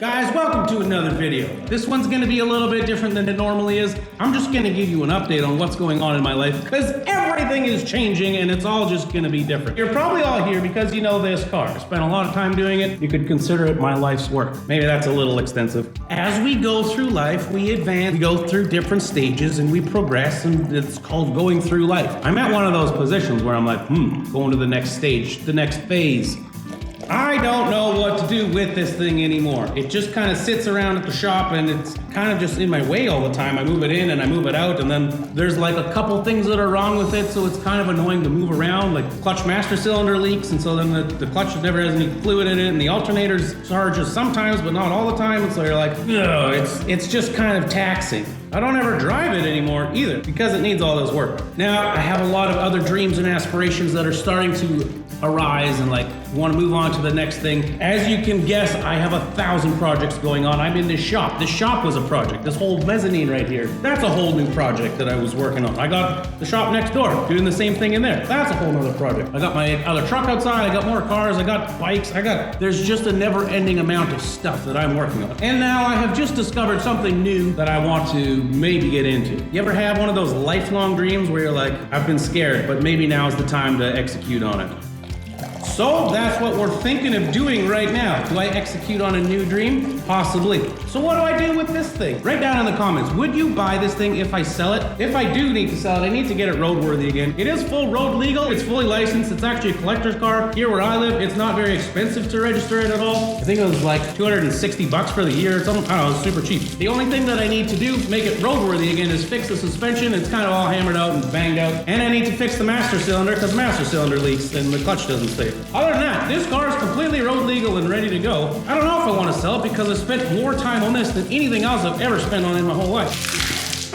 Guys, welcome to another video. This one's gonna be a little bit different than it normally is. I'm just gonna give you an update on what's going on in my life because everything is changing and it's all just gonna be different. You're probably all here because you know this car. I spent a lot of time doing it. You could consider it my life's work. Maybe that's a little extensive. As we go through life, we advance, we go through different stages and we progress, and it's called going through life. I'm at one of those positions where I'm like, going to the next stage, the next phase. I don't know what to do with this thing anymore. It just kind of sits around at the shop and it's kind of just in my way all the time. I move it in and I move it out, and then there's like a couple things that are wrong with it, so it's kind of annoying to move around. Like clutch master cylinder leaks, and so then the clutch never has any fluid in it, and the alternators charges sometimes but not all the time, and so you're like, no, it's just kind of taxing. I don't ever drive it anymore either because it needs all this work. Now I have a lot of other dreams and aspirations that are starting to arise and like want to move on to the next thing. As you can guess, I have 1,000 projects going on. I'm in this shop. This shop was a project. This whole mezzanine right here, that's a whole new project that I was working on. I got the shop next door doing the same thing in there. That's a whole nother project. I got my other truck outside. I got more cars. I got bikes. There's just a never-ending amount of stuff that I'm working on. And now I have just discovered something new that I want to maybe get into. You ever have one of those lifelong dreams where you're like, I've been scared, but maybe now's the time to execute on it? So that's what we're thinking of doing right now. Do I execute on a new dream? Possibly. So what do I do with this thing? Write down in the comments, would you buy this thing if I sell it? If I do need to sell it, I need to get it roadworthy again. It is full road legal, it's fully licensed, it's actually a collector's car. Here where I live, it's not very expensive to register it at all. I think it was like 260 bucks for the year or something. I don't know, it's super cheap. The only thing that I need to do to make it roadworthy again is fix the suspension. It's kind of all hammered out and banged out. And I need to fix the master cylinder because the master cylinder leaks and the clutch doesn't stay. Other than that, this car is completely road legal and ready to go. I don't know if I want to sell it because I spent more time on this than anything else I've ever spent on it in my whole life.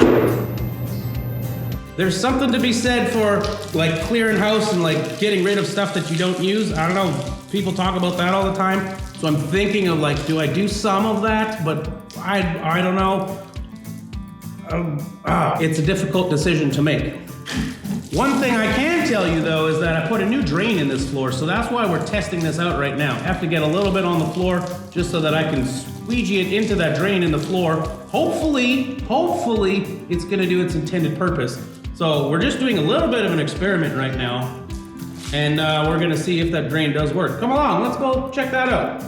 There's something to be said for like clearing house and like getting rid of stuff that you don't use. I don't know, people talk about that all the time. So I'm thinking of like, do I do some of that? But I don't know. It's a difficult decision to make. One thing I can tell you though is that I put a new drain in this floor, so that's why we're testing this out right now. I have to get a little bit on the floor just so that I can squeegee it into that drain in the floor. Hopefully it's gonna do its intended purpose. So we're just doing a little bit of an experiment right now, and we're gonna see if that drain does work. Come along, let's go check that out.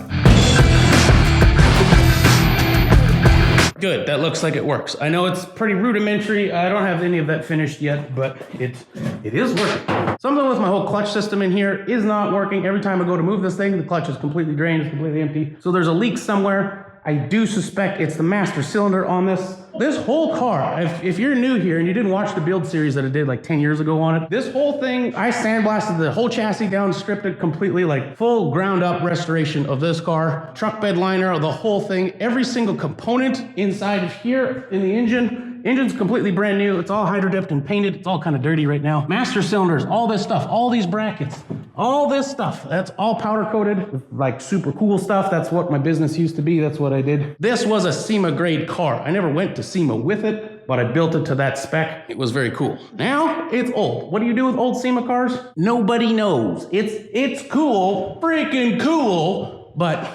Good, that looks like it works. I know it's pretty rudimentary. I don't have any of that finished yet, but it is working. Something with my whole clutch system in here is not working. Every time I go to move this thing, the clutch is completely drained, it's completely empty. So there's a leak somewhere. I do suspect it's the master cylinder on this. This whole car, if you're new here and you didn't watch the build series that I did like 10 years ago on it, this whole thing, I sandblasted the whole chassis down, stripped it completely, like full ground up restoration of this car. Truck bed liner, the whole thing, every single component inside of here in the engine. Engine's completely brand new. It's all hydro dipped and painted. It's all kind of dirty right now. Master cylinders, all this stuff, all these brackets, all this stuff, that's all powder coated with like super cool stuff. That's what my business used to be. That's what I did. This was a SEMA grade car. I never went to SEMA with it, but I built it to that spec. It was very cool. Now it's old. What do you do with old SEMA cars? Nobody knows. It's cool, freaking cool, but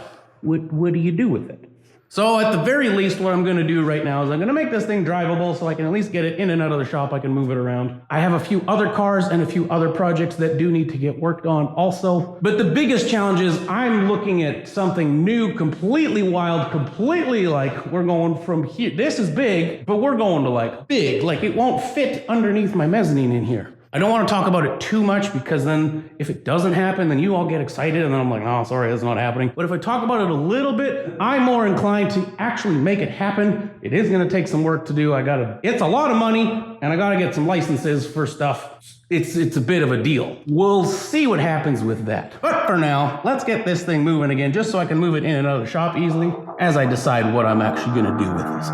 what do you do with it? So at the very least, what I'm gonna do right now is I'm gonna make this thing drivable so I can at least get it in and out of the shop. I can move it around. I have a few other cars and a few other projects that do need to get worked on also. But the biggest challenge is I'm looking at something new, completely wild, completely like we're going from here. This is big, but we're going to like big. Like it won't fit underneath my mezzanine in here. I don't want to talk about it too much because then if it doesn't happen, then you all get excited and then I'm like, oh, sorry, that's not happening. But if I talk about it a little bit, I'm more inclined to actually make it happen. It is going to take some work to do. It's a lot of money and I got to get some licenses for stuff. It's a bit of a deal. We'll see what happens with that. But for now, let's get this thing moving again just so I can move it in and out of the shop easily as I decide what I'm actually going to do with this.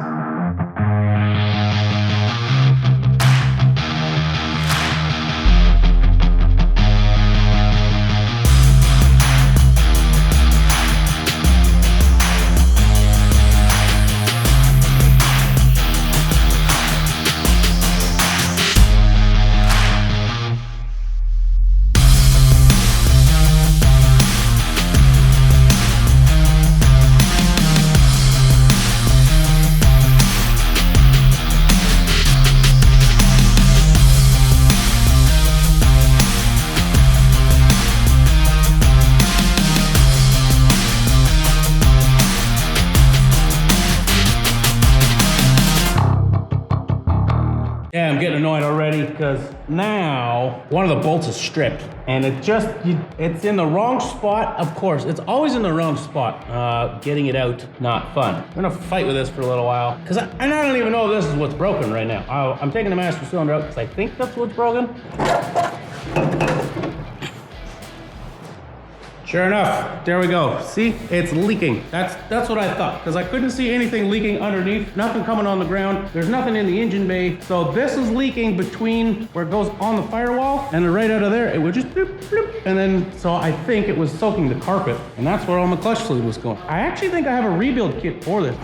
Yeah, I'm getting annoyed already because now one of the bolts is stripped and it's in the wrong spot. Of course, it's always in the wrong spot. Getting it out, not fun. I'm gonna fight with this for a little while because I don't even know if this is what's broken right now. I'm taking the master cylinder out because I think that's what's broken. Sure enough, there we go. See, it's leaking. That's what I thought, because I couldn't see anything leaking underneath, nothing coming on the ground. There's nothing in the engine bay. So this is leaking between where it goes on the firewall, and then right out of there, it would just bloop, bloop. And then, so I think it was soaking the carpet, and that's where all my clutch fluid was going. I actually think I have a rebuild kit for this.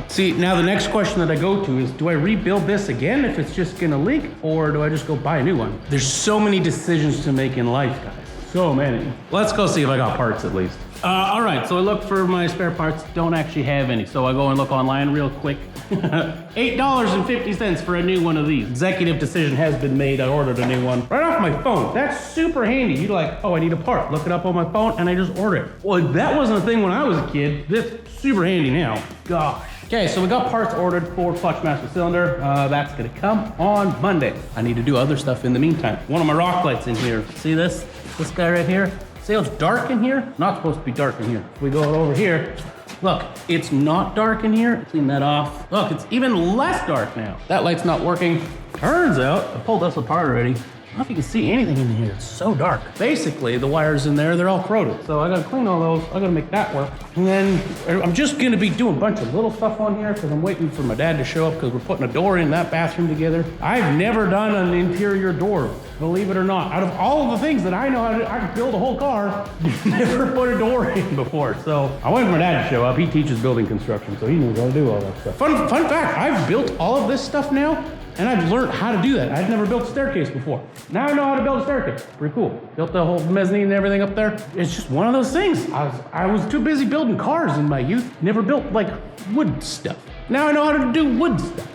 See, now the next question that I go to is, do I rebuild this again if it's just gonna leak, or do I just go buy a new one? There's so many decisions to make in life, guys. So many. Let's go see if I got parts at least. All right, so I look for my spare parts, don't actually have any. So I go and look online real quick. $8.50 for a new one of these. Executive decision has been made, I ordered a new one. Right off my phone, that's super handy. You're like, oh, I need a part. Look it up on my phone and I just order it. Well, that wasn't a thing when I was a kid. This super handy now, gosh. Okay, so we got parts ordered for clutch master cylinder. That's gonna come on Monday. I need to do other stuff in the meantime. One of my rock lights in here, see this? This guy right here. See how it's dark in here? Not supposed to be dark in here. If we go over here, look, it's not dark in here. Clean that off. Look, it's even less dark now. That light's not working. Turns out, I pulled this apart already. I don't know if you can see anything in here. It's so dark. Basically, the wires in there, they're all corroded. So I gotta clean all those. I gotta make that work. And then I'm just gonna be doing a bunch of little stuff on here because I'm waiting for my dad to show up because we're putting a door in that bathroom together. I've never done an interior door, believe it or not. Out of all of the things that I know how to, I can build a whole car, never put a door in before. So I waited for my dad to show up. He teaches building construction, so he knows how to do all that stuff. Fun fact, I've built all of this stuff now. And I've learned how to do that. I've never built a staircase before. Now I know how to build a staircase. Pretty cool. Built the whole mezzanine and everything up there. It's just one of those things. I was too busy building cars in my youth. Never built like wood stuff. Now I know how to do wood stuff.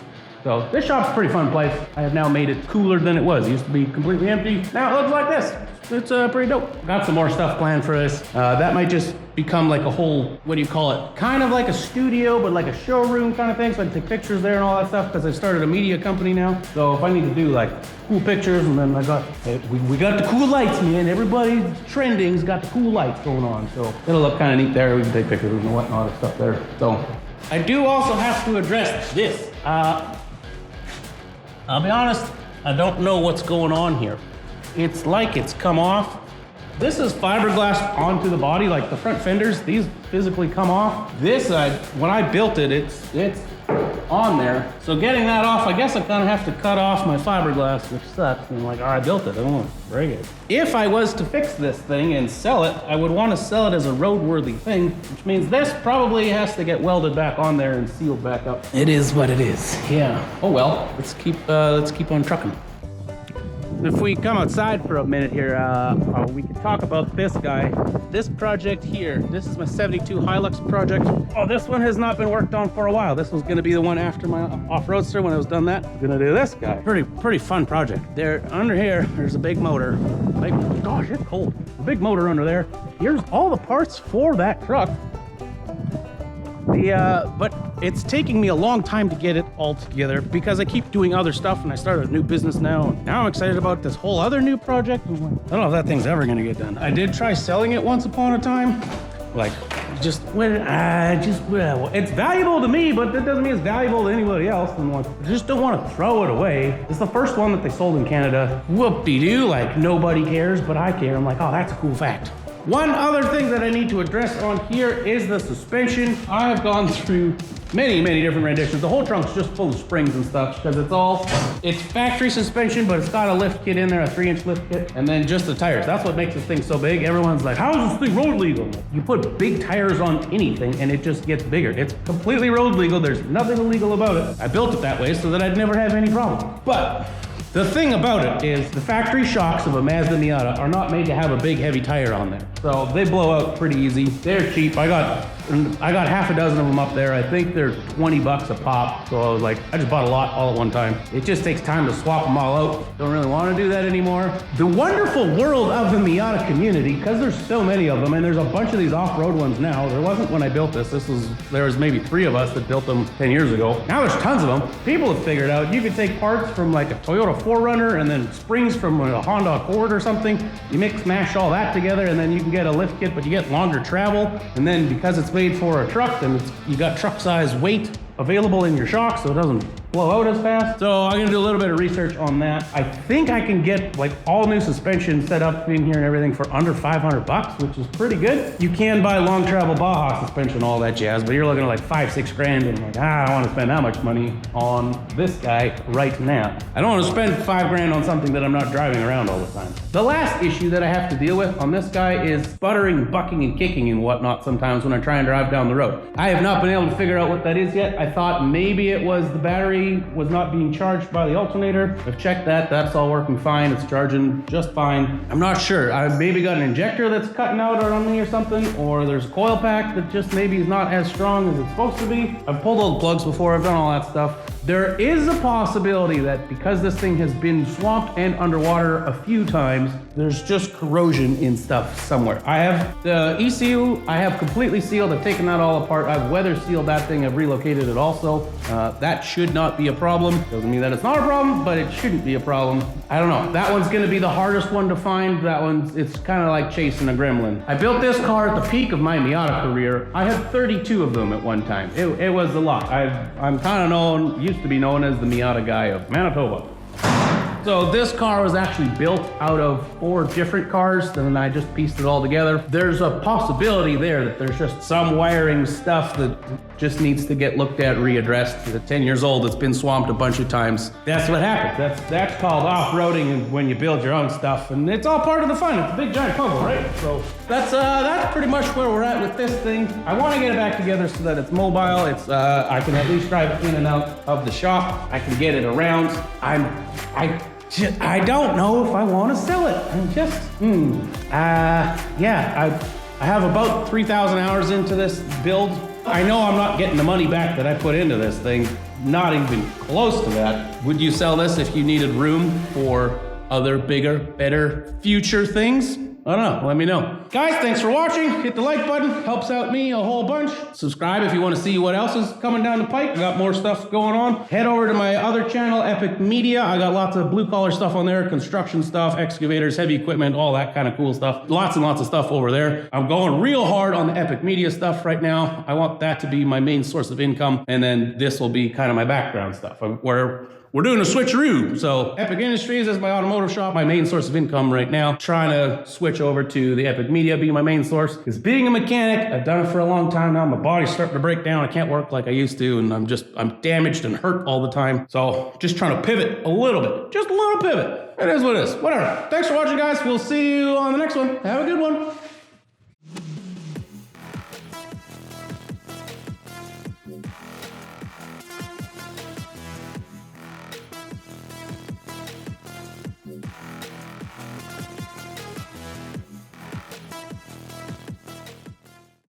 So this shop's a pretty fun place. I have now made it cooler than it was. It used to be completely empty. Now it looks like this. It's pretty dope. Got some more stuff planned for this. That might just become like a whole, what do you call it? Kind of like a studio, but like a showroom kind of thing. So I can take pictures there and all that stuff because I started a media company now. So if I need to do like cool pictures, and then we got the cool lights, man. Everybody's trending's got the cool lights going on. So it'll look kind of neat there. We can take pictures and whatnot and stuff there. So I do also have to address this. I'll be honest, I don't know what's going on here. It's like it's come off. This is fiberglass onto the body, like the front fenders, these physically come off. This, when I built it, it's on there. So getting that off, I guess I kind of have to cut off my fiberglass, which sucks. And I'm like, all right, I built it, I don't want to break it. If I was to fix this thing and sell it, I would want to sell it as a roadworthy thing, which means this probably has to get welded back on there and sealed back up. It is what it is, yeah. Oh well, let's keep on trucking. If we come outside for a minute here, we can talk about this guy. This project here, this is my 72 Hilux project. Oh, this one has not been worked on for a while. This was gonna be the one after my Offroadster when I was done that. I'm gonna do this guy. Pretty fun project. There, under here, there's a big motor. Gosh, it's cold. A big motor under there. Here's all the parts for that truck. But it's taking me a long time to get it all together because I keep doing other stuff and I started a new business now. Now I'm excited about this whole other new project. I don't know if that thing's ever gonna get done. I did try selling it once upon a time. Like, well, it's valuable to me, but that doesn't mean it's valuable to anybody else. And like, I just don't want to throw it away. It's the first one that they sold in Canada. Whoop-de-doo, like nobody cares, but I care. I'm like, oh, that's a cool fact. One other thing that I need to address on here is the suspension. I have gone through many different renditions. The whole trunk's just full of springs and stuff because it's factory suspension, but it's got a lift kit in there, a 3-inch lift kit, and then just the tires. That's what makes this thing so big. Everyone's like, how is this thing road legal? You put big tires on anything and it just gets bigger. It's completely road legal. There's nothing illegal about it. I built it that way so that I'd never have any problem. But the thing about it is the factory shocks of a Mazda Miata are not made to have a big heavy tire on there. So they blow out pretty easy. They're cheap. I got And I got half a dozen of them up there. I think they're 20 bucks a pop. So I was like, I just bought a lot all at one time. It just takes time to swap them all out. Don't really want to do that anymore. The wonderful world of the Miata community, because there's so many of them, and there's a bunch of these off-road ones now. There wasn't when I built this. There was maybe 3 of us that built them 10 years ago. Now there's tons of them. People have figured out you can take parts from like a Toyota 4Runner and then springs from a Honda Accord or something. You mix, mash all that together, and then you can get a lift kit, but you get longer travel. And then because it's made for a truck, then you got truck size weight available in your shock, so it doesn't blow out as fast. So I'm gonna do a little bit of research on that. I think I can get like all new suspension set up in here and everything for under 500 bucks, which is pretty good. You can buy long travel Baja suspension, all that jazz, but you're looking at like 5-6 grand, and I'm like, I don't want to spend that much money on this guy right now. I don't want to spend 5 grand on something that I'm not driving around all the time. The last issue that I have to deal with on this guy is sputtering, bucking, and kicking and whatnot sometimes when I try and drive down the road. I have not been able to figure out what that is yet. I thought maybe it was the battery was not being charged by the alternator. I've checked that, that's all working fine. It's charging just fine. I'm not sure. I've maybe got an injector that's cutting out on me or something, or there's a coil pack that just maybe is not as strong as it's supposed to be. I've pulled old plugs before, I've done all that stuff. There is a possibility that because this thing has been swamped and underwater a few times, there's just corrosion in stuff somewhere. I have the ECU, I have completely sealed. I've taken that all apart. I've weather sealed that thing. I've relocated it also. That should not be a problem. Doesn't mean that it's not a problem, but it shouldn't be a problem. I don't know. That one's gonna be the hardest one to find. It's kind of like chasing a gremlin. I built this car at the peak of my Miata career. I had 32 of them at one time. It was a lot. I'm kind of known, used to be known as the Miata guy of Manitoba. So this car was actually built out of 4 different cars, and I just pieced it all together. There's a possibility there that there's just some wiring stuff that just needs to get looked at, readdressed. It's 10 years old, it's been swamped a bunch of times. That's what happens. That's called off-roading when you build your own stuff, and it's all part of the fun. It's a big giant puzzle, right? So that's pretty much where we're at with this thing. I want to get it back together so that it's mobile. I can at least drive it in and out of the shop. I can get it around. I don't know if I want to sell it. I'm just, yeah, I have about 3,000 hours into this build. I know I'm not getting the money back that I put into this thing, not even close to that. Would you sell this if you needed room for other bigger, better future things? I don't know, let me know. Guys, thanks for watching. Hit the like button, helps out me a whole bunch. Subscribe if you want to see what else is coming down the pipe. I got more stuff going on. Head over to my other channel, Eppic Media. I got lots of blue collar stuff on there, construction stuff, excavators, heavy equipment, all that kind of cool stuff. Lots and lots of stuff over there. I'm going real hard on the Eppic Media stuff right now. I want that to be my main source of income, and then this will be kind of my background stuff, where we're doing a switcheroo. So Eppic Industries is my automotive shop, my main source of income right now. Trying to switch over to the Eppic Media being my main source. Because being a mechanic, I've done it for a long time now. My body's starting to break down. I can't work like I used to, and I'm damaged and hurt all the time. So just trying to pivot a little bit. Just a little pivot. It is what it is. Whatever. Thanks for watching, guys. We'll see you on the next one. Have a good one.